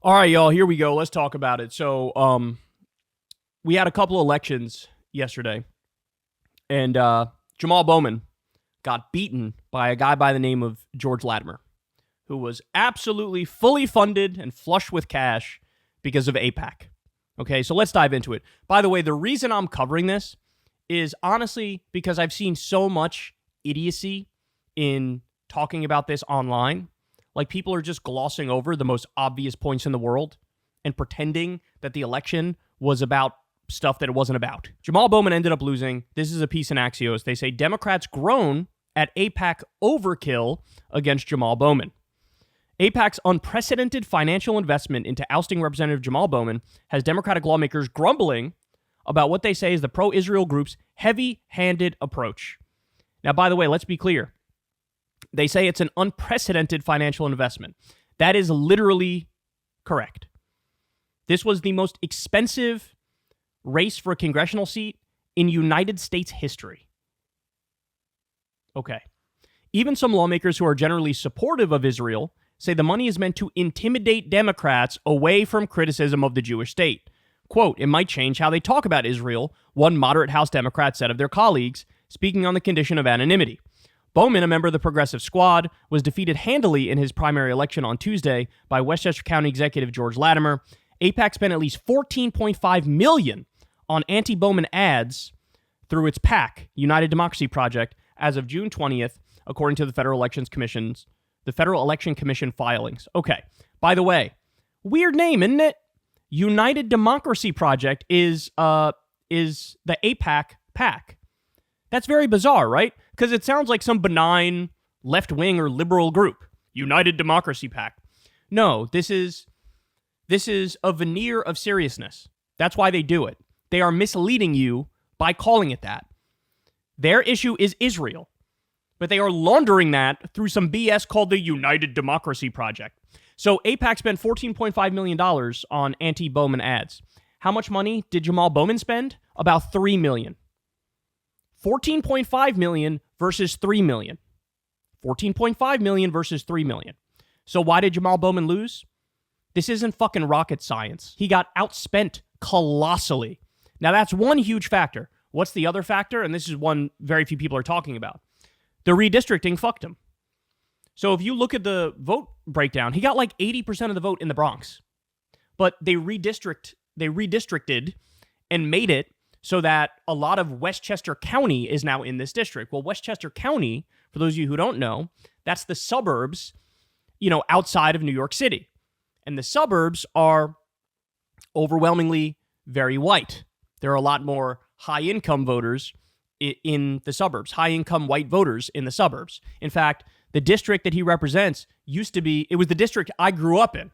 All right, y'all, here we go. Let's talk about it. So, we had a couple of elections yesterday, and Jamaal Bowman got beaten by a guy by the name of George Latimer, who was absolutely fully funded and flush with cash because of AIPAC. Okay, so let's dive into it. By the way, the reason I'm covering this is honestly because I've seen so much idiocy in talking about this online. Like, people are just glossing over the most obvious points in the world and pretending that the election was about stuff that it wasn't about. Jamaal Bowman ended up losing. This is a piece in Axios. They say Democrats groan at AIPAC overkill against Jamaal Bowman. AIPAC's unprecedented financial investment into ousting Representative Jamaal Bowman has Democratic lawmakers grumbling about what they say is the pro-Israel group's heavy-handed approach. Now, by the way, let's be clear. They say it's an unprecedented financial investment. That is literally correct. This was the most expensive race for a congressional seat in United States history. Okay. Even some lawmakers who are generally supportive of Israel say the money is meant to intimidate Democrats away from criticism of the Jewish state. Quote, it might change how they talk about Israel, one moderate House Democrat said of their colleagues, speaking on the condition of anonymity. Bowman, a member of the Progressive Squad, was defeated handily in his primary election on Tuesday by Westchester County Executive George Latimer. AIPAC spent at least $14.5 million on anti-Bowman ads through its PAC, United Democracy Project, as of June 20th, according to the Federal Election Commission filings. Okay, by the way, weird name, isn't it? United Democracy Project is the AIPAC PAC. That's very bizarre, right? Because it sounds like some benign left-wing or liberal group. United Democracy PAC. No, this is a veneer of seriousness. That's why they do it. They are misleading you by calling it that. Their issue is Israel, but they are laundering that through some BS called the United Democracy Project. So AIPAC spent $14.5 million on anti-Bowman ads. How much money did Jamaal Bowman spend? About $3 million. $14.5 million versus $3 million. $14.5 million versus $3 million. So why did Jamaal Bowman lose? This isn't fucking rocket science. He got outspent colossally. Now, that's one huge factor. What's the other factor? And this is one very few people are talking about. The redistricting fucked him. So if you look at the vote breakdown, he got like 80% of the vote in the Bronx. But they redistricted and made it so that a lot of Westchester County is now in this district. Well, Westchester County, for those of you who don't know, that's the suburbs, outside of New York City. And the suburbs are overwhelmingly very white. There are a lot more high-income voters in the suburbs, high-income white voters in the suburbs. In fact, the district that he represents it was the district I grew up in.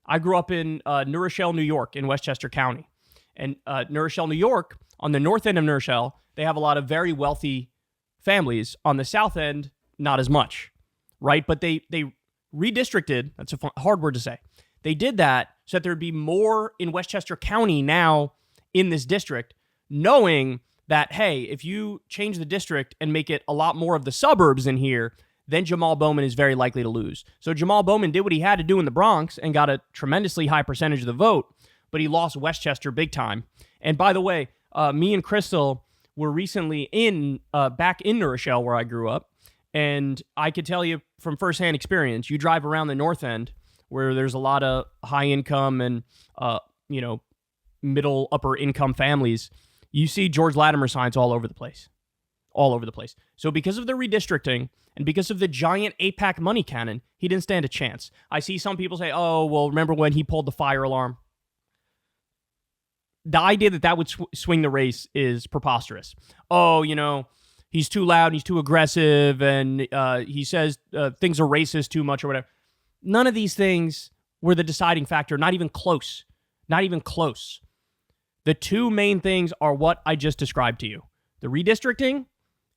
I grew up in New Rochelle, New York, in Westchester County. And New Rochelle, New York, on the north end of New Rochelle, they have a lot of very wealthy families. On the south end, not as much, right? But they redistricted, that's a hard word to say. They did that so that there'd be more in Westchester County now in this district, knowing that, hey, if you change the district and make it a lot more of the suburbs in here, then Jamaal Bowman is very likely to lose. So Jamaal Bowman did what he had to do in the Bronx and got a tremendously high percentage of the vote, but he lost Westchester big time. And by the way, me and Crystal were recently back in New Rochelle where I grew up, and I could tell you from firsthand experience, you drive around the north end where there's a lot of high income and middle upper income families, you see George Latimer signs all over the place. All over the place. So because of the redistricting and because of the giant AIPAC money cannon, he didn't stand a chance. I see some people say, oh, well, remember when he pulled the fire alarm? The idea that would swing the race is preposterous. Oh, he's too loud, he's too aggressive, and he says things are racist too much or whatever. None of these things were the deciding factor, not even close. Not even close. The two main things are what I just described to you. The redistricting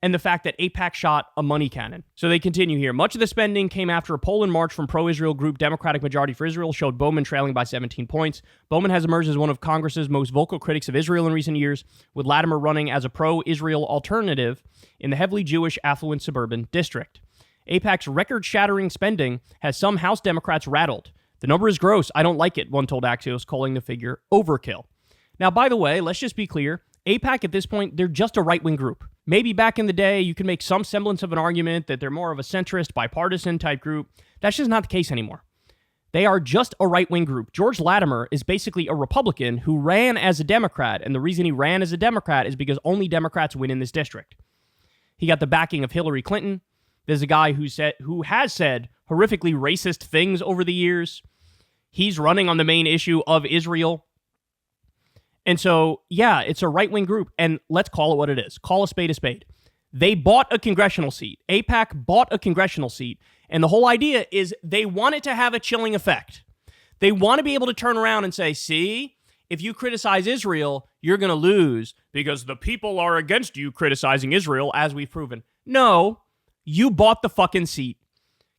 and the fact that AIPAC shot a money cannon. So they continue here. Much of the spending came after a poll in March from pro-Israel group Democratic Majority for Israel showed Bowman trailing by 17 points. Bowman has emerged as one of Congress's most vocal critics of Israel in recent years, with Latimer running as a pro-Israel alternative in the heavily Jewish affluent suburban district. AIPAC's record-shattering spending has some House Democrats rattled. The number is gross. I don't like it, one told Axios, calling the figure overkill. Now, by the way, let's just be clear. AIPAC at this point, they're just a right-wing group. Maybe back in the day, you can make some semblance of an argument that they're more of a centrist, bipartisan type group. That's just not the case anymore. They are just a right-wing group. George Latimer is basically a Republican who ran as a Democrat, and the reason he ran as a Democrat is because only Democrats win in this district. He got the backing of Hillary Clinton. There's a guy who has said horrifically racist things over the years. He's running on the main issue of Israel. And so, yeah, it's a right-wing group, and let's call it what it is. Call a spade a spade. They bought a congressional seat. AIPAC bought a congressional seat, and the whole idea is they want it to have a chilling effect. They want to be able to turn around and say, see, if you criticize Israel, you're going to lose because the people are against you criticizing Israel, as we've proven. No, you bought the fucking seat.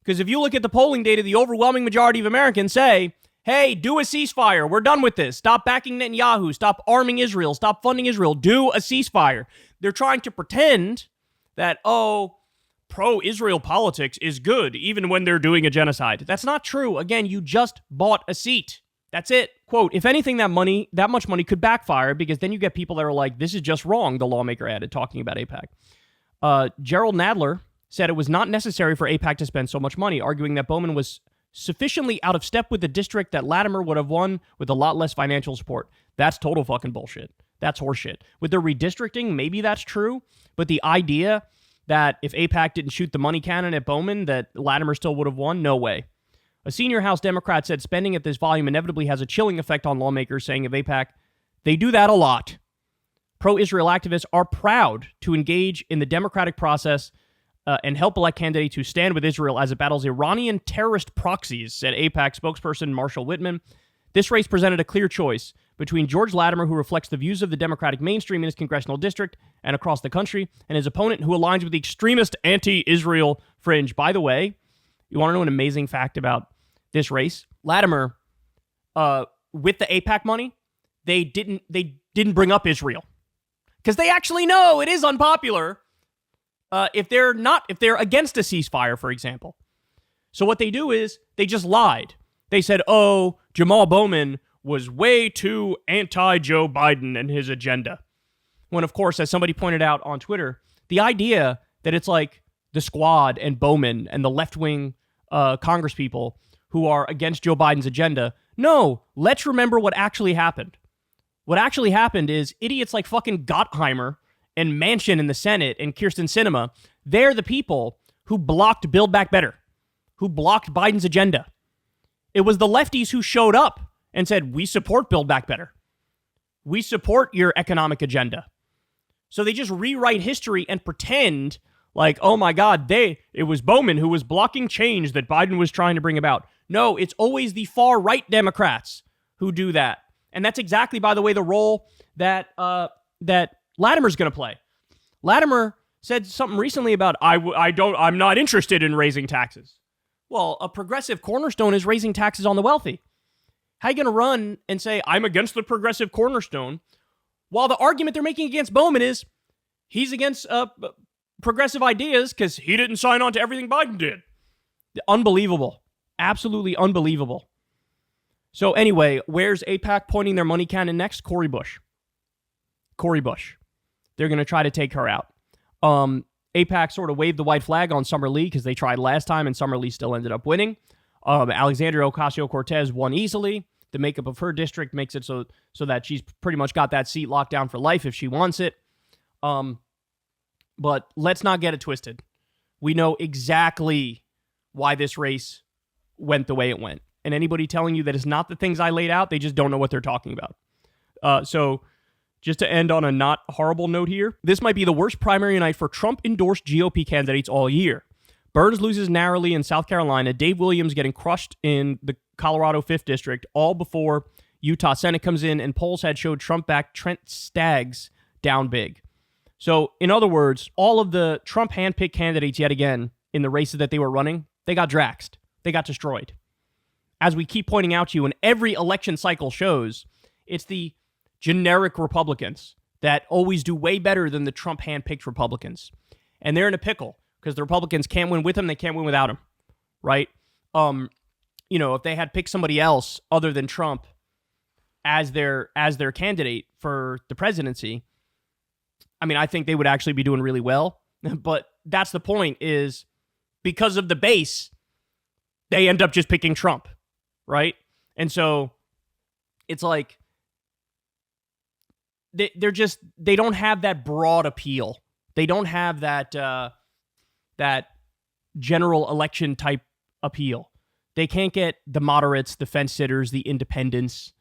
Because if you look at the polling data, the overwhelming majority of Americans say, hey, do a ceasefire. We're done with this. Stop backing Netanyahu. Stop arming Israel. Stop funding Israel. Do a ceasefire. They're trying to pretend that, oh, pro-Israel politics is good, even when they're doing a genocide. That's not true. Again, you just bought a seat. That's it. Quote, if anything, that much money could backfire because then you get people that are like, this is just wrong, the lawmaker added, talking about AIPAC. Gerald Nadler said it was not necessary for AIPAC to spend so much money, arguing that Bowman was sufficiently out of step with the district that Latimer would have won with a lot less financial support. That's total fucking bullshit. That's horseshit. With the redistricting, maybe that's true, but the idea that if AIPAC didn't shoot the money cannon at Bowman, that Latimer still would have won, no way. A senior House Democrat said spending at this volume inevitably has a chilling effect on lawmakers, saying of AIPAC, they do that a lot. Pro-Israel activists are proud to engage in the democratic process and help elect candidates who stand with Israel as it battles Iranian terrorist proxies, said AIPAC spokesperson Marshall Whitman. This race presented a clear choice between George Latimer, who reflects the views of the Democratic mainstream in his congressional district and across the country, and his opponent, who aligns with the extremist anti-Israel fringe. By the way, you want to know an amazing fact about this race? Latimer, with the AIPAC money, they didn't bring up Israel because they actually know it is unpopular if they're against a ceasefire, for example. So what they do is they just lied. They said, oh, Jamaal Bowman was way too anti-Joe Biden and his agenda. When, of course, as somebody pointed out on Twitter, the idea that it's like the Squad and Bowman and the left-wing congresspeople who are against Joe Biden's agenda. No, let's remember what actually happened. What actually happened is idiots like fucking Gottheimer and Manchin in the Senate and Kyrsten Sinema, they're the people who blocked Build Back Better, who blocked Biden's agenda. It was the lefties who showed up and said, we support Build Back Better. We support your economic agenda. So they just rewrite history and pretend like, oh my God, it was Bowman who was blocking change that Biden was trying to bring about. No, it's always the far-right Democrats who do that. And that's exactly, by the way, the role that Latimer's going to play. Latimer said something recently about, I'm not interested in raising taxes. Well, a progressive cornerstone is raising taxes on the wealthy. How are you going to run and say, I'm against the progressive cornerstone, while the argument they're making against Bowman is he's against progressive ideas because he didn't sign on to everything Biden did? Unbelievable. Absolutely unbelievable. So anyway, where's AIPAC pointing their money cannon next? Cori Bush. They're going to try to take her out. AIPAC sort of waved the white flag on Summer Lee because they tried last time and Summer Lee still ended up winning. Alexandria Ocasio-Cortez won easily. The makeup of her district makes it so that she's pretty much got that seat locked down for life if she wants it. But let's not get it twisted. We know exactly why this race went the way it went. And anybody telling you that it's not the things I laid out, they just don't know what they're talking about. So just to end on a not horrible note here, this might be the worst primary night for Trump-endorsed GOP candidates all year. Burns loses narrowly in South Carolina, Dave Williams getting crushed in the Colorado 5th District, all before Utah Senate comes in, and polls had showed Trump-backed Trent Staggs down big. So, in other words, all of the Trump handpicked candidates yet again in the races that they were running, they got draxed. They got destroyed. As we keep pointing out to you, and every election cycle shows, it's the generic Republicans that always do way better than the Trump handpicked Republicans. And they're in a pickle because the Republicans can't win with them, they can't win without them, right? if they had picked somebody else other than Trump as their candidate for the presidency, I mean, I think they would actually be doing really well. But that's the point, is because of the base, they end up just picking Trump, right? And so it's like they don't have that broad appeal. They don't have that general election type appeal. They can't get the moderates, the fence sitters, the independents,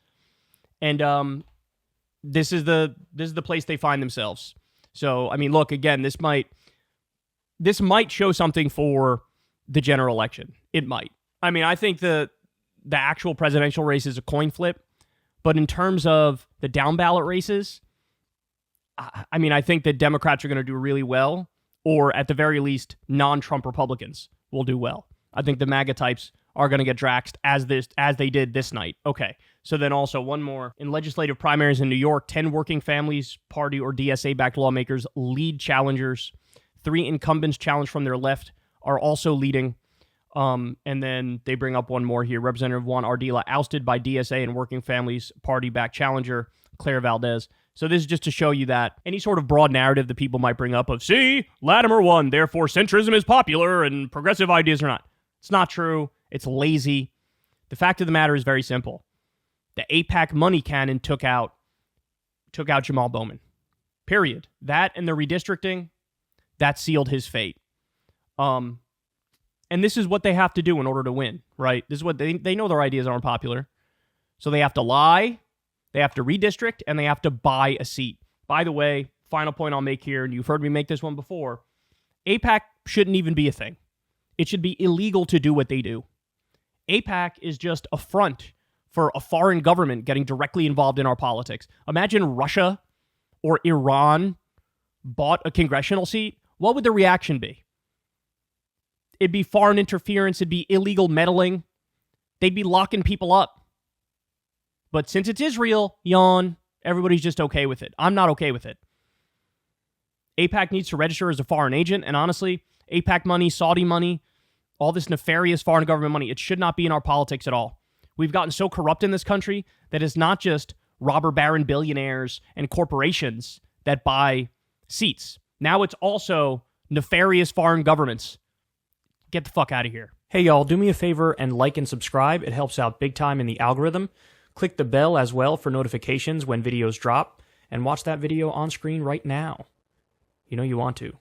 and this is the place they find themselves. So I mean, look, again, this might show something for the general election. It might. I mean, I think the actual presidential race is a coin flip, but in terms of the down ballot races, I mean, I think that Democrats are going to do really well, or at the very least, non-Trump Republicans will do well. I think the MAGA types are going to get draxed as they did this night. Okay, so then also one more. In legislative primaries in New York, 10 Working Families Party or DSA-backed lawmakers lead challengers. 3 incumbents challenged from their left are also leading. And then they bring up one more here. Representative Juan Ardila ousted by DSA and Working Families Party-backed challenger Claire Valdez. So this is just to show you that any sort of broad narrative that people might bring up of, see, Latimer won, therefore centrism is popular and progressive ideas are not. It's not true. It's lazy. The fact of the matter is very simple. The AIPAC money cannon took out Jamaal Bowman. Period. That and the redistricting, that sealed his fate. And this is what they have to do in order to win, right? This is what they know their ideas aren't popular. So they have to lie, they have to redistrict, and they have to buy a seat. By the way, final point I'll make here, and you've heard me make this one before, AIPAC shouldn't even be a thing. It should be illegal to do what they do. AIPAC is just a front for a foreign government getting directly involved in our politics. Imagine Russia or Iran bought a congressional seat. What would the reaction be? It'd be foreign interference. It'd be illegal meddling. They'd be locking people up. But since it's Israel, yawn, everybody's just okay with it. I'm not okay with it. AIPAC needs to register as a foreign agent, and honestly, AIPAC money, Saudi money, all this nefarious foreign government money, it should not be in our politics at all. We've gotten so corrupt in this country that it's not just robber baron billionaires and corporations that buy seats. Now it's also nefarious foreign governments. Get the fuck out of here. Hey y'all, do me a favor and like and subscribe. It helps out big time in the algorithm. Click the bell as well for notifications when videos drop, and watch that video on screen right now. You know you want to.